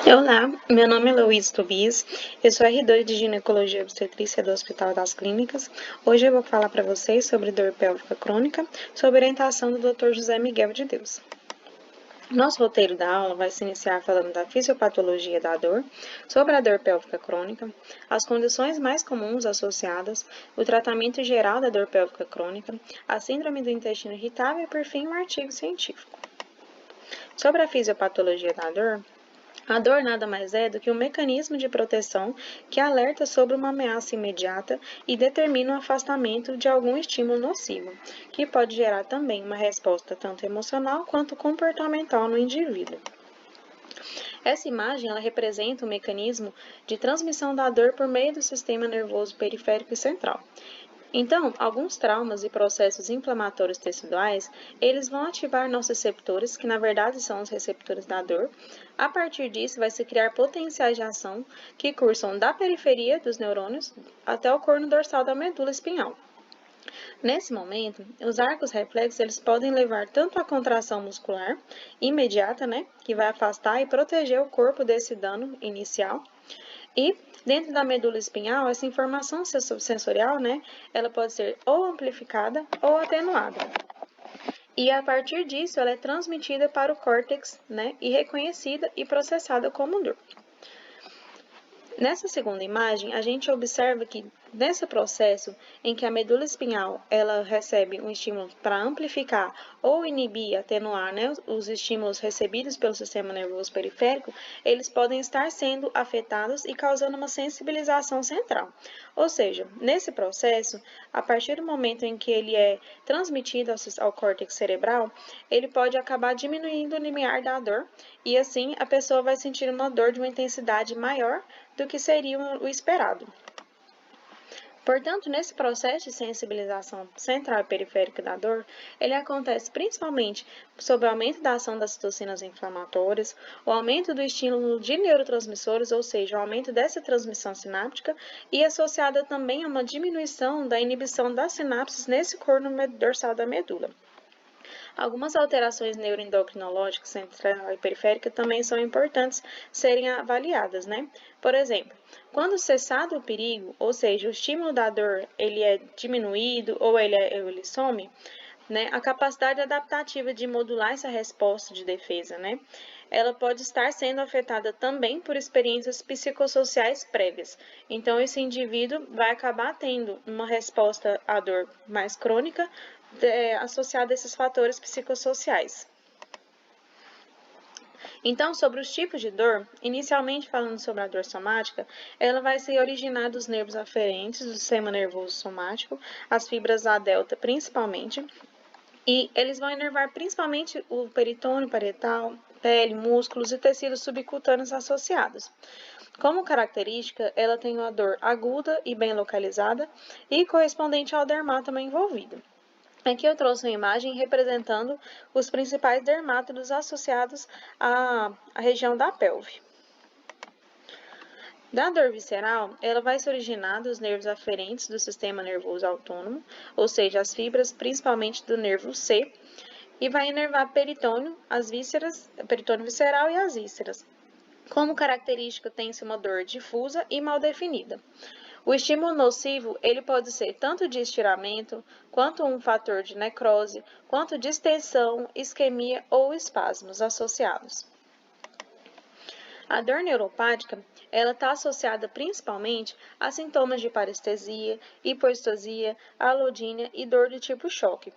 Olá, meu nome é Luiz Tobias, eu sou R2 de Ginecologia e Obstetrícia do Hospital das Clínicas. Hoje eu vou falar para vocês sobre dor pélvica crônica, sob orientação do Dr. José Miguel de Deus. Nosso roteiro da aula vai se iniciar falando da fisiopatologia da dor, sobre a dor pélvica crônica, as condições mais comuns associadas, o tratamento geral da dor pélvica crônica, a síndrome do intestino irritável e, por fim, um artigo científico. Sobre a fisiopatologia da dor, a dor nada mais é do que um mecanismo de proteção que alerta sobre uma ameaça imediata e determina o afastamento de algum estímulo nocivo, que pode gerar também uma resposta tanto emocional quanto comportamental no indivíduo. Essa imagem ela representa um mecanismo de transmissão da dor por meio do sistema nervoso periférico e central. Então, alguns traumas e processos inflamatórios teciduais, eles vão ativar nossos receptores, que na verdade são os receptores da dor. A partir disso, vai se criar potenciais de ação que cursam da periferia dos neurônios até o corno dorsal da medula espinhal. Nesse momento, os arcos reflexos eles podem levar tanto à contração muscular imediata, que vai afastar e proteger o corpo desse dano inicial, e dentro da medula espinhal, essa informação sensorial, ela pode ser ou amplificada ou atenuada. E a partir disso, ela é transmitida para o córtex, e reconhecida e processada como dor. Nessa segunda imagem, a gente observa que nesse processo em que a medula espinhal ela recebe um estímulo para amplificar ou inibir, atenuar os estímulos recebidos pelo sistema nervoso periférico, eles podem estar sendo afetados e causando uma sensibilização central. Ou seja, nesse processo, a partir do momento em que ele é transmitido ao córtex cerebral, ele pode acabar diminuindo o limiar da dor e assim a pessoa vai sentir uma dor de uma intensidade maior do que seria o esperado. Portanto, nesse processo de sensibilização central e periférica da dor, ele acontece principalmente sob o aumento da ação das citocinas inflamatórias, o aumento do estímulo de neurotransmissores, ou seja, o aumento dessa transmissão sináptica, e associada também a uma diminuição da inibição das sinapses nesse corno dorsal da medula. Algumas alterações neuroendocrinológicas central e periférica também são importantes serem avaliadas, Por exemplo, quando cessado o perigo, ou seja, o estímulo da dor ele é diminuído ou ele some, a capacidade adaptativa de modular essa resposta de defesa, ela pode estar sendo afetada também por experiências psicossociais prévias. Então, esse indivíduo vai acabar tendo uma resposta à dor mais crônica associada a esses fatores psicossociais. Então, sobre os tipos de dor, inicialmente falando sobre a dor somática, ela vai se originar dos nervos aferentes do sistema nervoso somático, as fibras A delta principalmente, e eles vão inervar principalmente o peritônio parietal, pele, músculos e tecidos subcutâneos associados. Como característica, ela tem uma dor aguda e bem localizada e correspondente ao dermatoma envolvido. Aqui eu trouxe uma imagem representando os principais dermátodos associados à região da pelve. Da dor visceral, ela vai se originar dos nervos aferentes do sistema nervoso autônomo, ou seja, as fibras principalmente do nervo C, e vai inervar peritônio, as vísceras, peritônio visceral e as vísceras. Como característica, tem-se uma dor difusa e mal definida. O estímulo nocivo, ele pode ser tanto de estiramento, quanto um fator de necrose, quanto de extensão, isquemia ou espasmos associados. A dor neuropática, ela está associada principalmente a sintomas de parestesia, hipoestesia, alodínia e dor do tipo choque.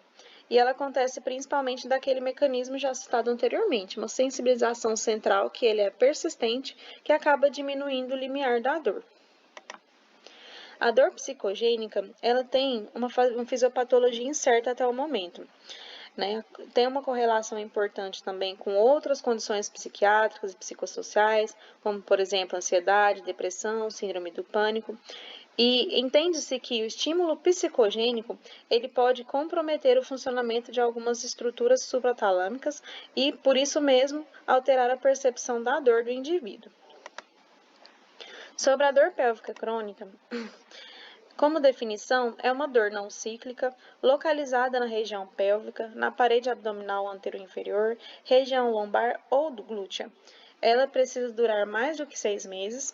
E ela acontece principalmente daquele mecanismo já citado anteriormente, uma sensibilização central que ele é persistente, que acaba diminuindo o limiar da dor. A dor psicogênica, ela tem uma fisiopatologia incerta até o momento. Tem uma correlação importante também com outras condições psiquiátricas e psicossociais, como, por exemplo, ansiedade, depressão, síndrome do pânico. E entende-se que o estímulo psicogênico ele pode comprometer o funcionamento de algumas estruturas supratalâmicas e, por isso mesmo, alterar a percepção da dor do indivíduo. Sobre a dor pélvica crônica, como definição, é uma dor não cíclica, localizada na região pélvica, na parede abdominal anterior-inferior, região lombar ou glútea. ela precisa durar mais do que 6 meses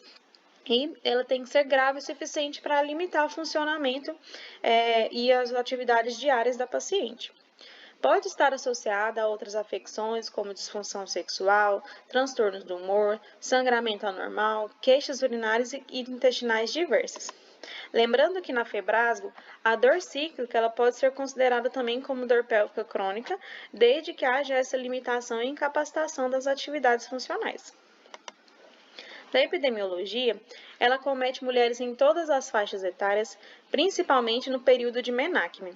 e ela tem que ser grave o suficiente para limitar o funcionamento e as atividades diárias da paciente. Pode estar associada a outras afecções, como disfunção sexual, transtornos do humor, sangramento anormal, queixas urinárias e intestinais diversas. Lembrando que na Febrasgo, a dor cíclica ela pode ser considerada também como dor pélvica crônica, desde que haja essa limitação e incapacitação das atividades funcionais. Da epidemiologia, ela comete mulheres em todas as faixas etárias, principalmente no período de menacme.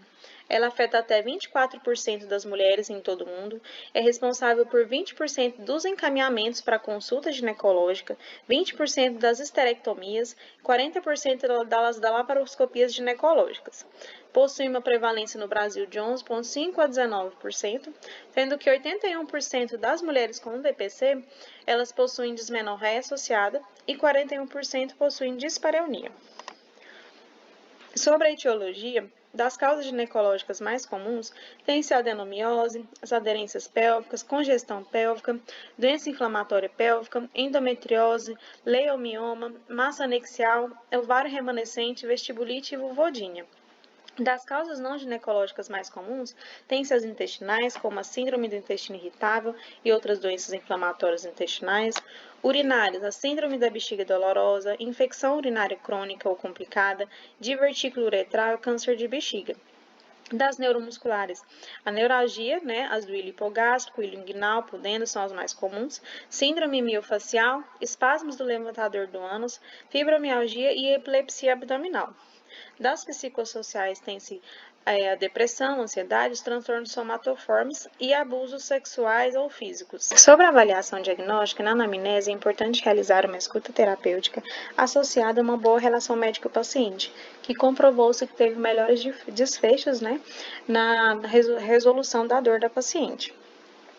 Ela afeta até 24% das mulheres em todo o mundo, é responsável por 20% dos encaminhamentos para consulta ginecológica, 20% das esterectomias, 40% das laparoscopias ginecológicas. Possui uma prevalência no Brasil de 11,5% a 19%, sendo que 81% das mulheres com DPC, elas possuem dismenorreia associada e 41% possuem dispareunia. Sobre a etiologia, das causas ginecológicas mais comuns, tem-se a adenomiose, as aderências pélvicas, congestão pélvica, doença inflamatória pélvica, endometriose, leiomioma, massa anexial, ovário remanescente, vestibulite e vulvodínia. Das causas não ginecológicas mais comuns, tem-se as intestinais, como a síndrome do intestino irritável e outras doenças inflamatórias intestinais, urinárias, a síndrome da bexiga dolorosa, infecção urinária crônica ou complicada, divertículo uretral e câncer de bexiga. Das neuromusculares, a neuralgia, as do ilho hipogástrico, ilho inguinal, pudendo são as mais comuns, síndrome miofacial, espasmos do levantador do ânus, fibromialgia e epilepsia abdominal. Das psicossociais tem-se a depressão, ansiedade, os transtornos somatoformes e abusos sexuais ou físicos. Sobre a avaliação diagnóstica, na anamnese é importante realizar uma escuta terapêutica associada a uma boa relação médico-paciente, que comprovou-se que teve melhores desfechos na resolução da dor da paciente.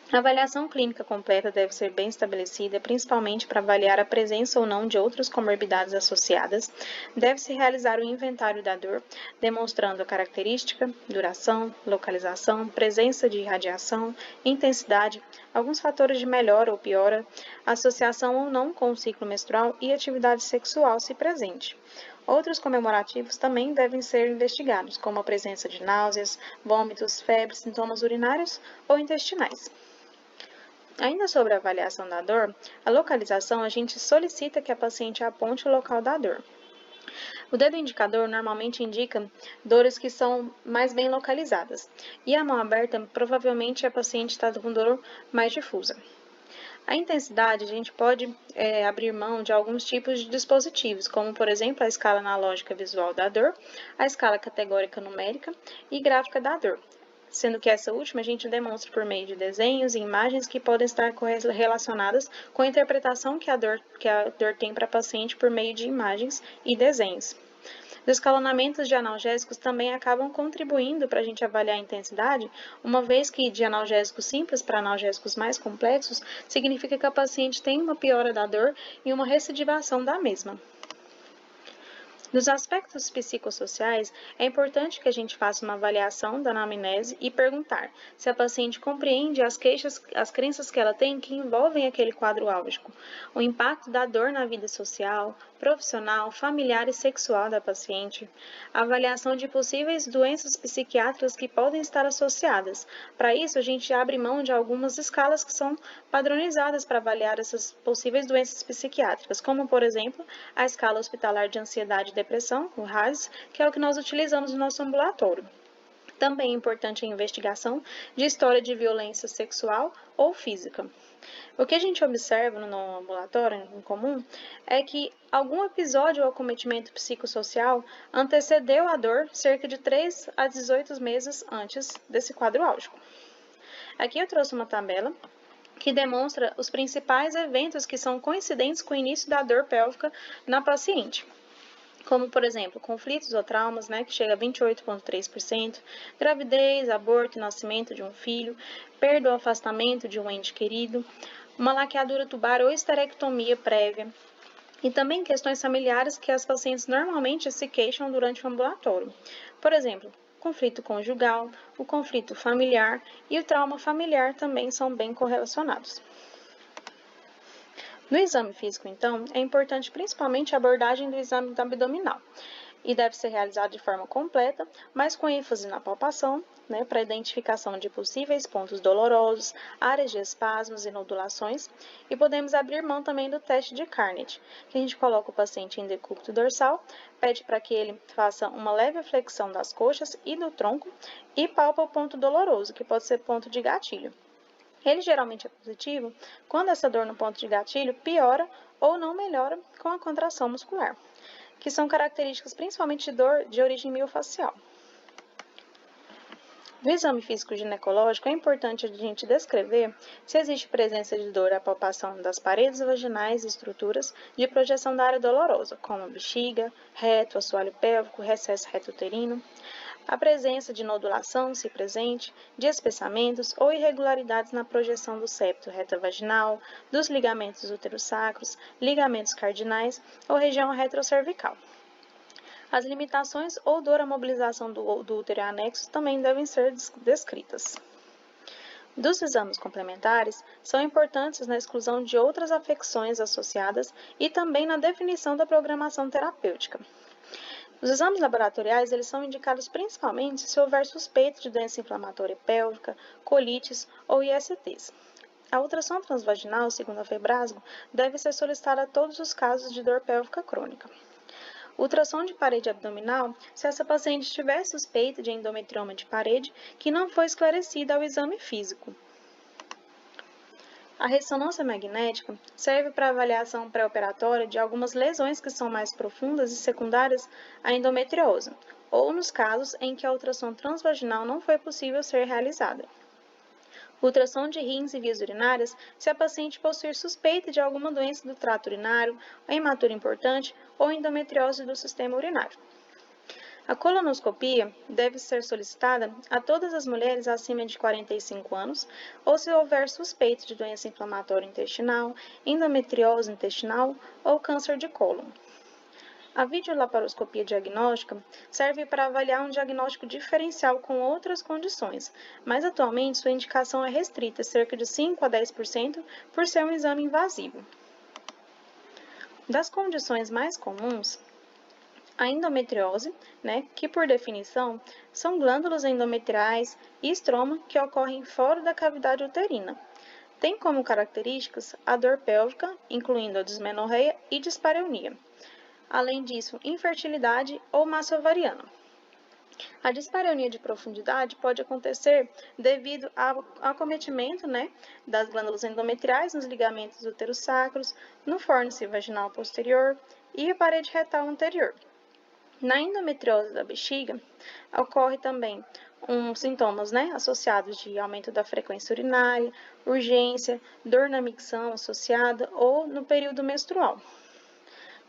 A avaliação clínica completa deve ser bem estabelecida, principalmente para avaliar a presença ou não de outras comorbidades associadas. Deve-se realizar o inventário da dor, demonstrando a característica, duração, localização, presença de irradiação, intensidade, alguns fatores de melhora ou piora, associação ou não com o ciclo menstrual e atividade sexual, se presente. Outros comemorativos também devem ser investigados, como a presença de náuseas, vômitos, febre, sintomas urinários ou intestinais. Ainda sobre a avaliação da dor, a localização, a gente solicita que a paciente aponte o local da dor. O dedo indicador normalmente indica dores que são mais bem localizadas, e a mão aberta, provavelmente a paciente está com dor mais difusa. A intensidade, a gente pode abrir mão de alguns tipos de dispositivos, como, por exemplo, a escala analógica visual da dor, a escala categórica numérica e gráfica da dor, sendo que essa última a gente demonstra por meio de desenhos e imagens que podem estar relacionadas com a interpretação que a dor tem para a paciente por meio de imagens e desenhos. Os escalonamentos de analgésicos também acabam contribuindo para a gente avaliar a intensidade, uma vez que de analgésicos simples para analgésicos mais complexos, significa que a paciente tem uma piora da dor e uma recidivação da mesma. Nos aspectos psicossociais, é importante que a gente faça uma avaliação da anamnese e perguntar se a paciente compreende as crenças que ela tem que envolvem aquele quadro álgico, o impacto da dor na vida social, profissional, familiar e sexual da paciente, a avaliação de possíveis doenças psiquiátricas que podem estar associadas. Para isso, a gente abre mão de algumas escalas que são padronizadas para avaliar essas possíveis doenças psiquiátricas, como, por exemplo, a escala hospitalar de ansiedade e depressão, o RAS, que é o que nós utilizamos no nosso ambulatório. Também é importante a investigação de história de violência sexual ou física. O que a gente observa no ambulatório em comum é que algum episódio ou acometimento psicossocial antecedeu a dor cerca de 3 a 18 meses antes desse quadro álgico. Aqui eu trouxe uma tabela que demonstra os principais eventos que são coincidentes com o início da dor pélvica na paciente, como, por exemplo, conflitos ou traumas, que chega a 28,3%, gravidez, aborto, nascimento de um filho, perda ou afastamento de um ente querido, uma laqueadura tubar ou esterectomia prévia, e também questões familiares que as pacientes normalmente se queixam durante o ambulatório. Por exemplo, conflito conjugal, o conflito familiar e o trauma familiar também são bem correlacionados. No exame físico, então, é importante principalmente a abordagem do exame abdominal e deve ser realizado de forma completa, mas com ênfase na palpação, para identificação de possíveis pontos dolorosos, áreas de espasmos e nodulações, e podemos abrir mão também do teste de Carnot, que a gente coloca o paciente em decúbito dorsal, pede para que ele faça uma leve flexão das coxas e do tronco e palpa o ponto doloroso, que pode ser ponto de gatilho. Ele geralmente é positivo quando essa dor no ponto de gatilho piora ou não melhora com a contração muscular, que são características principalmente de dor de origem miofacial. No exame físico ginecológico, é importante a gente descrever se existe presença de dor à palpação das paredes vaginais e estruturas de projeção da área dolorosa, como a bexiga, reto, assoalho pélvico, recesso reto-uterino, a presença de nodulação, se presente, de espessamentos ou irregularidades na projeção do septo reta-vaginal, dos ligamentos útero-sacros, ligamentos cardinais ou região retrocervical. As limitações ou dor à mobilização do útero anexo também devem ser descritas. Dos exames complementares, são importantes na exclusão de outras afecções associadas e também na definição da programação terapêutica. Os exames laboratoriais eles são indicados principalmente se houver suspeita de doença inflamatória pélvica, colites ou ISTs. A ultrassom transvaginal, segundo a Febrasgo, deve ser solicitada a todos os casos de dor pélvica crônica. Ultrassom de parede abdominal se essa paciente tiver suspeita de endometrioma de parede que não foi esclarecida ao exame físico. A ressonância magnética serve para avaliação pré-operatória de algumas lesões que são mais profundas e secundárias à endometriose, ou nos casos em que a ultrassom transvaginal não foi possível ser realizada. Ultrassom de rins e vias urinárias se a paciente possuir suspeita de alguma doença do trato urinário, hematura importante ou endometriose do sistema urinário. A colonoscopia deve ser solicitada a todas as mulheres acima de 45 anos ou se houver suspeita de doença inflamatória intestinal, endometriose intestinal ou câncer de cólon. A videolaparoscopia diagnóstica serve para avaliar um diagnóstico diferencial com outras condições, mas atualmente sua indicação é restrita, cerca de 5 a 10%, por ser um exame invasivo. Das condições mais comuns, a endometriose, que por definição são glândulas endometriais e estroma que ocorrem fora da cavidade uterina. Tem como características a dor pélvica, incluindo a dismenorreia e dispareunia. Além disso, infertilidade ou massa ovariana. A dispareunia de profundidade pode acontecer devido ao acometimento das glândulas endometriais nos ligamentos útero-sacros, no fórnice vaginal posterior e a parede retal anterior. Na endometriose da bexiga, ocorre também sintomas associados de aumento da frequência urinária, urgência, dor na micção associada ou no período menstrual.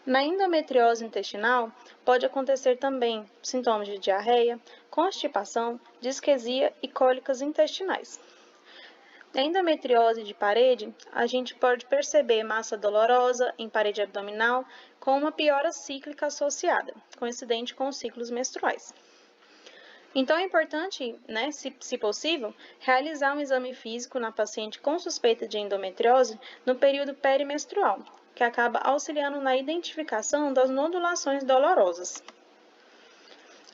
Na endometriose intestinal, pode acontecer também sintomas de diarreia, constipação, disquesia e cólicas intestinais. Na endometriose de parede, a gente pode perceber massa dolorosa em parede abdominal com uma piora cíclica associada, coincidente com os ciclos menstruais. Então, é importante, se possível, realizar um exame físico na paciente com suspeita de endometriose no período perimenstrual, que acaba auxiliando na identificação das nodulações dolorosas.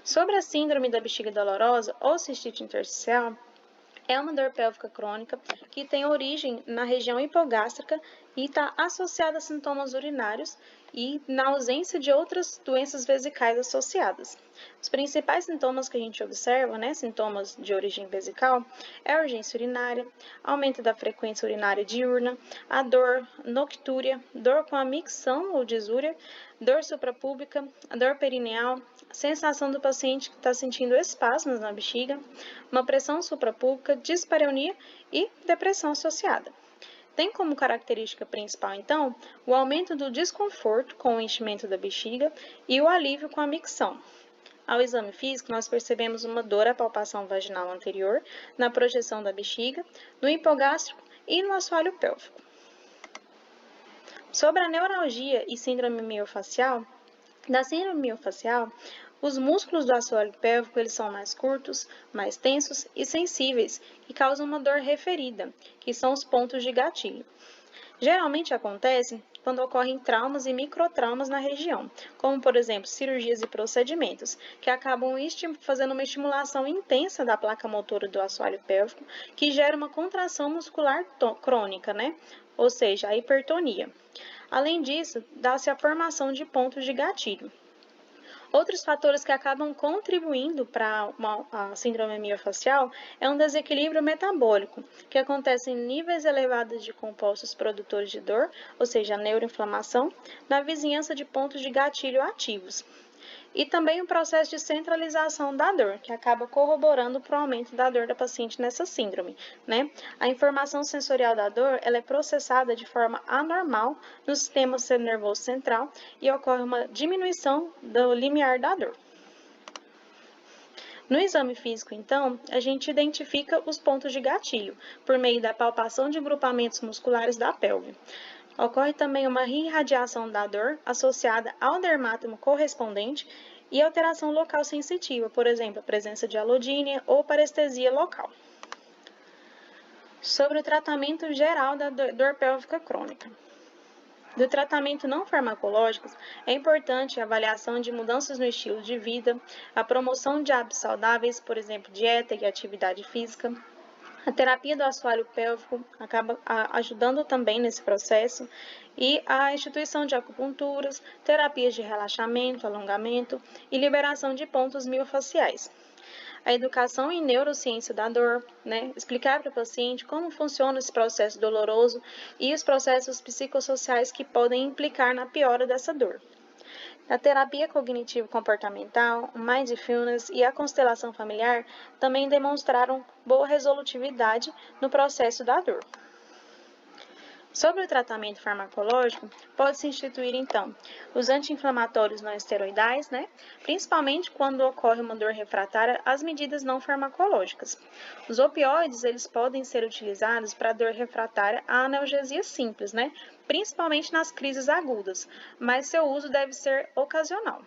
Sobre a síndrome da bexiga dolorosa ou cistite intersticial, é uma dor pélvica crônica que tem origem na região hipogástrica e está associada a sintomas urinários e na ausência de outras doenças vesicais associadas. Os principais sintomas que a gente observa, sintomas de origem vesical, é a urgência urinária, aumento da frequência urinária diurna, a dor noctúria, dor com a micção ou disúria, dor suprapúbica, a dor perineal, sensação do paciente que está sentindo espasmos na bexiga, uma pressão suprapúbica, dispareunia e depressão associada. Tem como característica principal, então, o aumento do desconforto com o enchimento da bexiga e o alívio com a micção. Ao exame físico, nós percebemos uma dor à palpação vaginal anterior, na projeção da bexiga, no hipogástrico e no assoalho pélvico. Sobre a neuralgia e síndrome miofacial, da síndrome miofacial, os músculos do assoalho pélvico eles são mais curtos, mais tensos e sensíveis e causam uma dor referida, que são os pontos de gatilho. Geralmente acontece quando ocorrem traumas e microtraumas na região, como, por exemplo, cirurgias e procedimentos, que acabam fazendo uma estimulação intensa da placa motora do assoalho pélvico, que gera uma contração muscular crônica, né? Ou seja, a hipertonia. Além disso, dá-se a formação de pontos de gatilho. Outros fatores que acabam contribuindo para a síndrome miofascial é um desequilíbrio metabólico, que acontece em níveis elevados de compostos produtores de dor, ou seja, a neuroinflamação, na vizinhança de pontos de gatilho ativos. E também o processo de centralização da dor, que acaba corroborando para o aumento da dor da paciente nessa síndrome, né? A informação sensorial da dor, ela é processada de forma anormal no sistema nervoso central e ocorre uma diminuição do limiar da dor. No exame físico, então, a gente identifica os pontos de gatilho por meio da palpação de grupamentos musculares da pelve. Ocorre também uma irradiação da dor associada ao dermatomo correspondente e alteração local sensitiva, por exemplo, a presença de alodínia ou parestesia local. Sobre o tratamento geral da dor pélvica crônica. Do tratamento não farmacológico, é importante a avaliação de mudanças no estilo de vida, a promoção de hábitos saudáveis, por exemplo, dieta e atividade física. A terapia do assoalho pélvico acaba ajudando também nesse processo e a instituição de acupunturas, terapias de relaxamento, alongamento e liberação de pontos miofaciais. A educação em neurociência da dor, né? Explicar para o paciente como funciona esse processo doloroso e os processos psicossociais que podem implicar na piora dessa dor. A terapia cognitivo-comportamental, o Mindfulness e a constelação familiar também demonstraram boa resolutividade no processo da dor. Sobre o tratamento farmacológico, pode-se instituir, então, os anti-inflamatórios não esteroidais, né? Principalmente quando ocorre uma dor refratária às medidas não farmacológicas. Os opioides, eles podem ser utilizados para dor refratária à analgesia simples, né? Principalmente nas crises agudas, mas seu uso deve ser ocasional.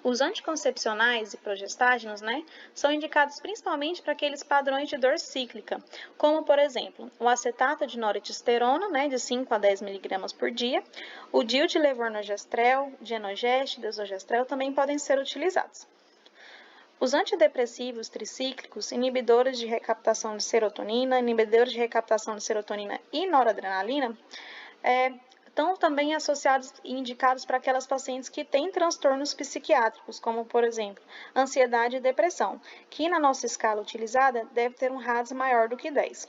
Os anticoncepcionais e progestágenos, né, são indicados principalmente para aqueles padrões de dor cíclica, como, por exemplo, o acetato de noretisterona, né, de 5 a 10 mg por dia, o DIU de levonorgestrel, Genogest, desogestrel também podem ser utilizados. Os antidepressivos tricíclicos, inibidores de recaptação de serotonina, e noradrenalina, estão também associados e indicados para aquelas pacientes que têm transtornos psiquiátricos, como, por exemplo, ansiedade e depressão, que na nossa escala utilizada deve ter um RADS maior do que 10.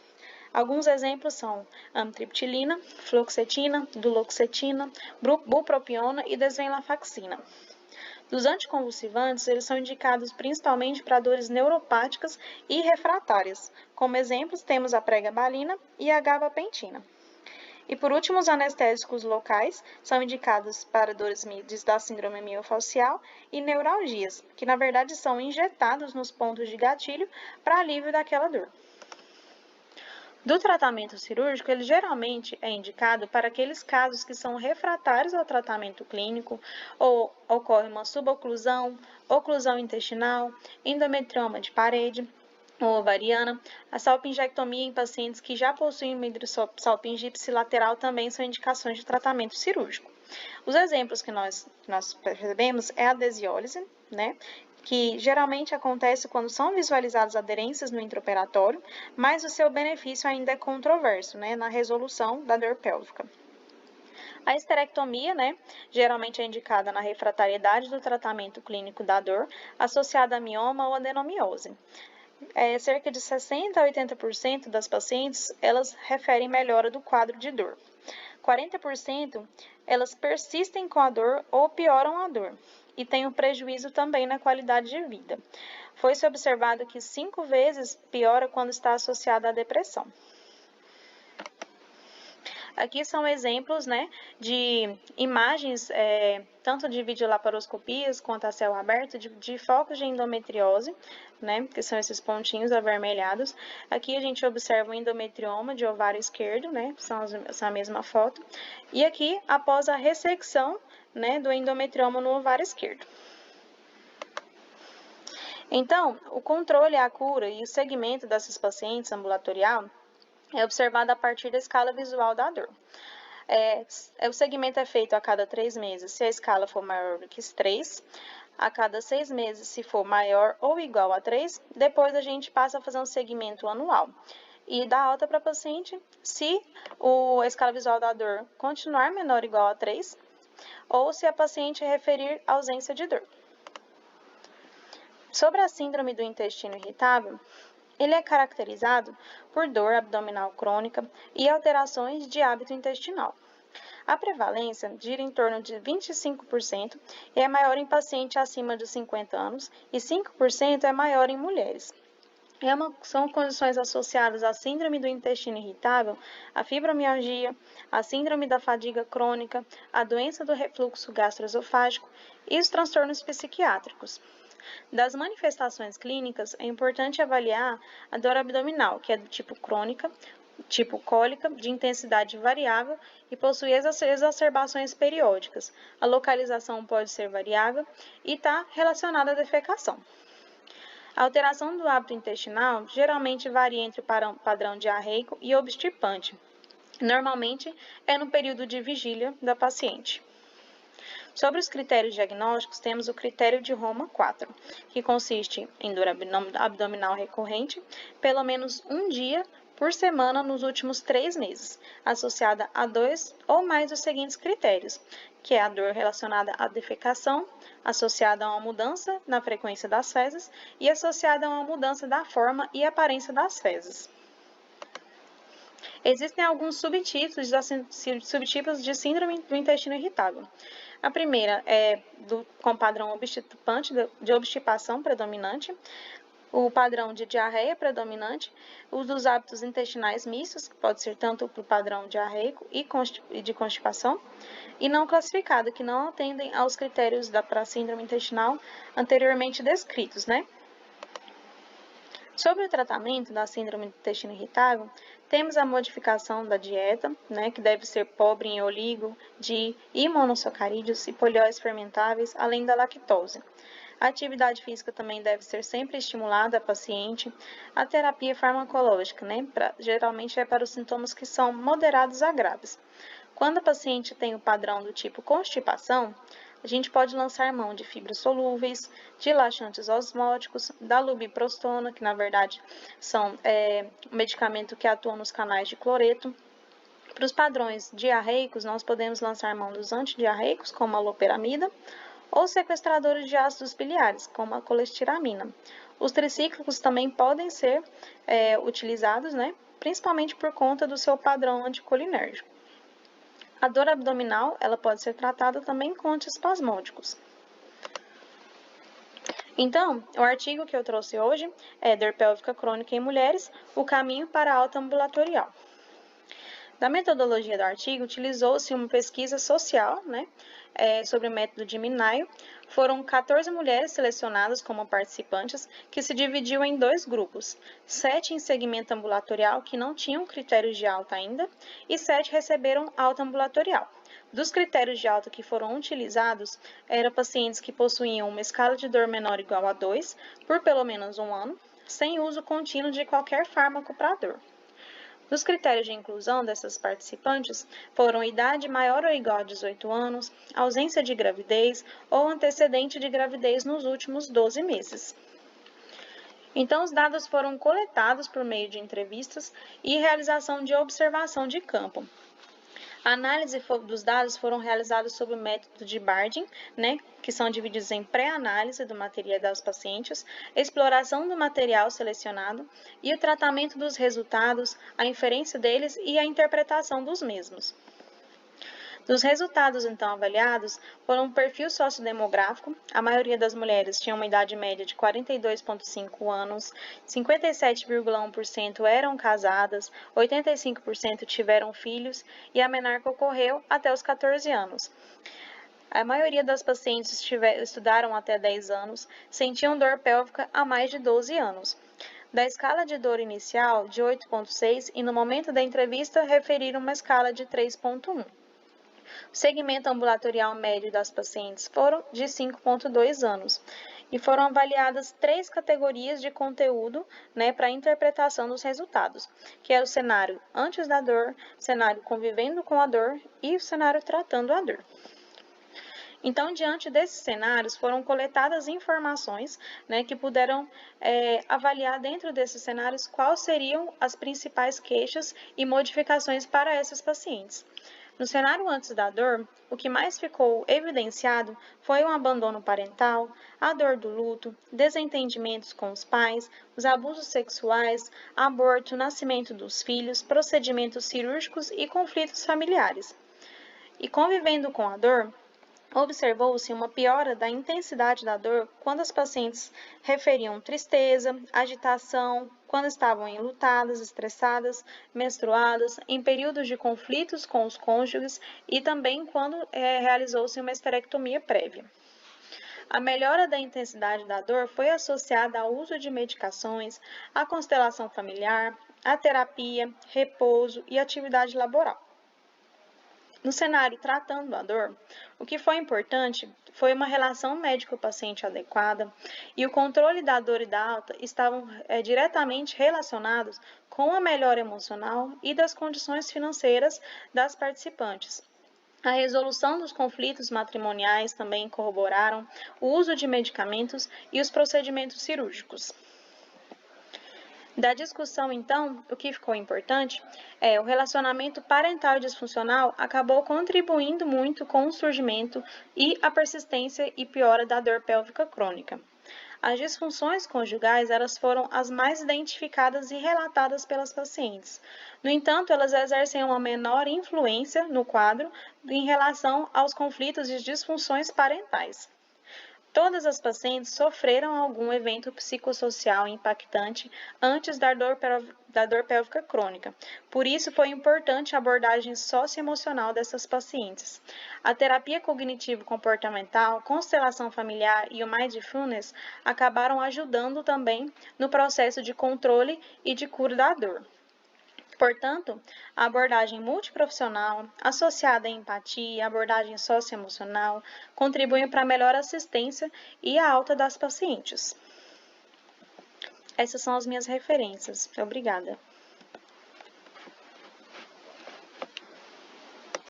Alguns exemplos são amitriptilina, fluoxetina, duloxetina, bupropiona e desvenlafaxina. Dos anticonvulsivantes, eles são indicados principalmente para dores neuropáticas e refratárias. Como exemplos, temos a pregabalina e a gabapentina. E por último, os anestésicos locais são indicados para dores da síndrome miofascial e neuralgias, que na verdade são injetados nos pontos de gatilho para alívio daquela dor. Do tratamento cirúrgico, ele geralmente é indicado para aqueles casos que são refratários ao tratamento clínico ou ocorre uma suboclusão, oclusão intestinal, endometrioma de parede, ou ovariana. A salpingectomia em pacientes que já possuem salpinge ipsilateral também são indicações de tratamento cirúrgico. Os exemplos que nós percebemos é a desiólise, né, que geralmente acontece quando são visualizadas aderências no intraoperatório, mas o seu benefício ainda é controverso, né, na resolução da dor pélvica. A esterectomia, né, geralmente é indicada na refratariedade do tratamento clínico da dor, associada a mioma ou adenomiose. Cerca de 60% a 80% das pacientes, elas referem melhora do quadro de dor. 40% elas persistem com a dor ou pioram a dor e têm um prejuízo também na qualidade de vida. Foi-se observado que 5 vezes piora quando está associada à depressão. Aqui são exemplos, né, de imagens, tanto de videolaparoscopias quanto a céu aberto, de focos de endometriose, né, que são esses pontinhos avermelhados. Aqui a gente observa o endometrioma de ovário esquerdo, né, são a mesma foto. E aqui, após a ressecção, né, do endometrioma no ovário esquerdo. Então, o controle, a cura e o segmento dessas pacientes ambulatorial é observado a partir da escala visual da dor. O segmento é feito a cada 3 meses, se a escala for maior do que 3, a cada 6 meses, se for maior ou igual a 3, depois a gente passa a fazer um segmento anual. E dá alta para a paciente se a escala visual da dor continuar menor ou igual a 3, ou se a paciente referir ausência de dor. Sobre a síndrome do intestino irritável, ele é caracterizado por dor abdominal crônica e alterações de hábito intestinal. A prevalência gira em torno de 25% e é maior em pacientes acima de 50 anos e 5% é maior em mulheres. São condições associadas à síndrome do intestino irritável, à fibromialgia, à síndrome da fadiga crônica, à doença do refluxo gastroesofágico e os transtornos psiquiátricos. Das manifestações clínicas, é importante avaliar a dor abdominal, que é do tipo crônica, tipo cólica, de intensidade variável e possui exacerbações periódicas. A localização pode ser variável e está relacionada à defecação. A alteração do hábito intestinal geralmente varia entre o padrão diarreico e obstipante. Normalmente é no período de vigília da paciente. Sobre os critérios diagnósticos, temos o critério de Roma 4, que consiste em dor abdominal recorrente, pelo menos um dia por semana nos últimos 3 meses, associada a 2 ou mais dos seguintes critérios, que é a dor relacionada à defecação, associada a uma mudança na frequência das fezes e associada a uma mudança da forma e aparência das fezes. Existem alguns subtipos de síndrome do intestino irritável. A primeira é com padrão obstipante, de obstipação predominante, o padrão de diarreia predominante, os dos hábitos intestinais mistos, que pode ser tanto para o padrão diarreico e de constipação, e não classificado, que não atendem aos critérios para a síndrome intestinal anteriormente descritos, né? Sobre o tratamento da síndrome do intestino irritável, temos a modificação da dieta, né, que deve ser pobre em oligo, e monossacarídeos e polióis fermentáveis, além da lactose. A atividade física também deve ser sempre estimulada a paciente. A terapia farmacológica, né, geralmente é para os sintomas que são moderados a graves. Quando a paciente tem o padrão do tipo constipação, a gente pode lançar mão de fibras solúveis, de laxantes osmóticos, da lubiprostona, que na verdade são um medicamento que atua nos canais de cloreto. Para os padrões diarreicos, nós podemos lançar mão dos antidiarreicos, como a loperamida, ou sequestradores de ácidos biliares, como a colestiramina. Os tricíclicos também podem ser utilizados, né, principalmente por conta do seu padrão anticolinérgico. A dor abdominal, ela pode ser tratada também com antiespasmódicos. Então, o artigo que eu trouxe hoje é Dor pélvica crônica em mulheres, o caminho para a alta ambulatorial. Da metodologia do artigo, utilizou-se uma pesquisa social, né, sobre o método de Minayo. Foram 14 mulheres selecionadas como participantes, que se dividiu em 2 grupos, 7 em segmento ambulatorial, que não tinham critérios de alta ainda, e 7 receberam alta ambulatorial. Dos critérios de alta que foram utilizados, eram pacientes que possuíam uma escala de dor menor ou igual a 2, por pelo menos 1 ano, sem uso contínuo de qualquer fármaco para a dor. Os critérios de inclusão dessas participantes foram idade maior ou igual a 18 anos, ausência de gravidez ou antecedente de gravidez nos últimos 12 meses. Então, os dados foram coletados por meio de entrevistas e realização de observação de campo. A análise dos dados foram realizados sob o método de Bardeen, né, que são divididos em pré-análise do material das pacientes, exploração do material selecionado e o tratamento dos resultados, a inferência deles e a interpretação dos mesmos. Dos resultados, então, avaliados, foram um perfil sociodemográfico. A maioria das mulheres tinha uma idade média de 42,5 anos, 57,1% eram casadas, 85% tiveram filhos e a menarca ocorreu até os 14 anos. A maioria das pacientes estudaram até 10 anos, sentiam dor pélvica há mais de 12 anos. Da escala de dor inicial, de 8,6, e no momento da entrevista, referiram uma escala de 3,1. O segmento ambulatorial médio das pacientes foram de 5,2 anos. E foram avaliadas 3 categorias de conteúdo, né, para a interpretação dos resultados, que é o cenário antes da dor, cenário convivendo com a dor e o cenário tratando a dor. Então, diante desses cenários, foram coletadas informações, né, que puderam avaliar dentro desses cenários quais seriam as principais queixas e modificações para essas pacientes. No cenário antes da dor, o que mais ficou evidenciado foi um abandono parental, a dor do luto, desentendimentos com os pais, os abusos sexuais, aborto, nascimento dos filhos, procedimentos cirúrgicos e conflitos familiares. E convivendo com a dor, observou-se uma piora da intensidade da dor quando as pacientes referiam tristeza, agitação, quando estavam enlutadas, estressadas, menstruadas, em períodos de conflitos com os cônjuges e também quando realizou-se uma esterectomia prévia. A melhora da intensidade da dor foi associada ao uso de medicações, à constelação familiar, à terapia, repouso e atividade laboral. No cenário tratando a dor, o que foi importante foi uma relação médico-paciente adequada e o controle da dor e da alta estavam diretamente relacionados com a melhora emocional e das condições financeiras das participantes. A resolução dos conflitos matrimoniais também corroboraram o uso de medicamentos e os procedimentos cirúrgicos. Da discussão, então, o que ficou importante é o relacionamento parental disfuncional acabou contribuindo muito com o surgimento e a persistência e piora da dor pélvica crônica. As disfunções conjugais elas foram as mais identificadas e relatadas pelas pacientes. No entanto, elas exercem uma menor influência no quadro em relação aos conflitos e disfunções parentais. Todas as pacientes sofreram algum evento psicossocial impactante antes da dor pélvica crônica. Por isso, foi importante a abordagem socioemocional dessas pacientes. A terapia cognitivo-comportamental, constelação familiar e o Mindfulness acabaram ajudando também no processo de controle e de cura da dor. Portanto, a abordagem multiprofissional, associada à empatia e abordagem socioemocional, contribuem para a melhor assistência e a alta das pacientes. Essas são as minhas referências. Obrigada.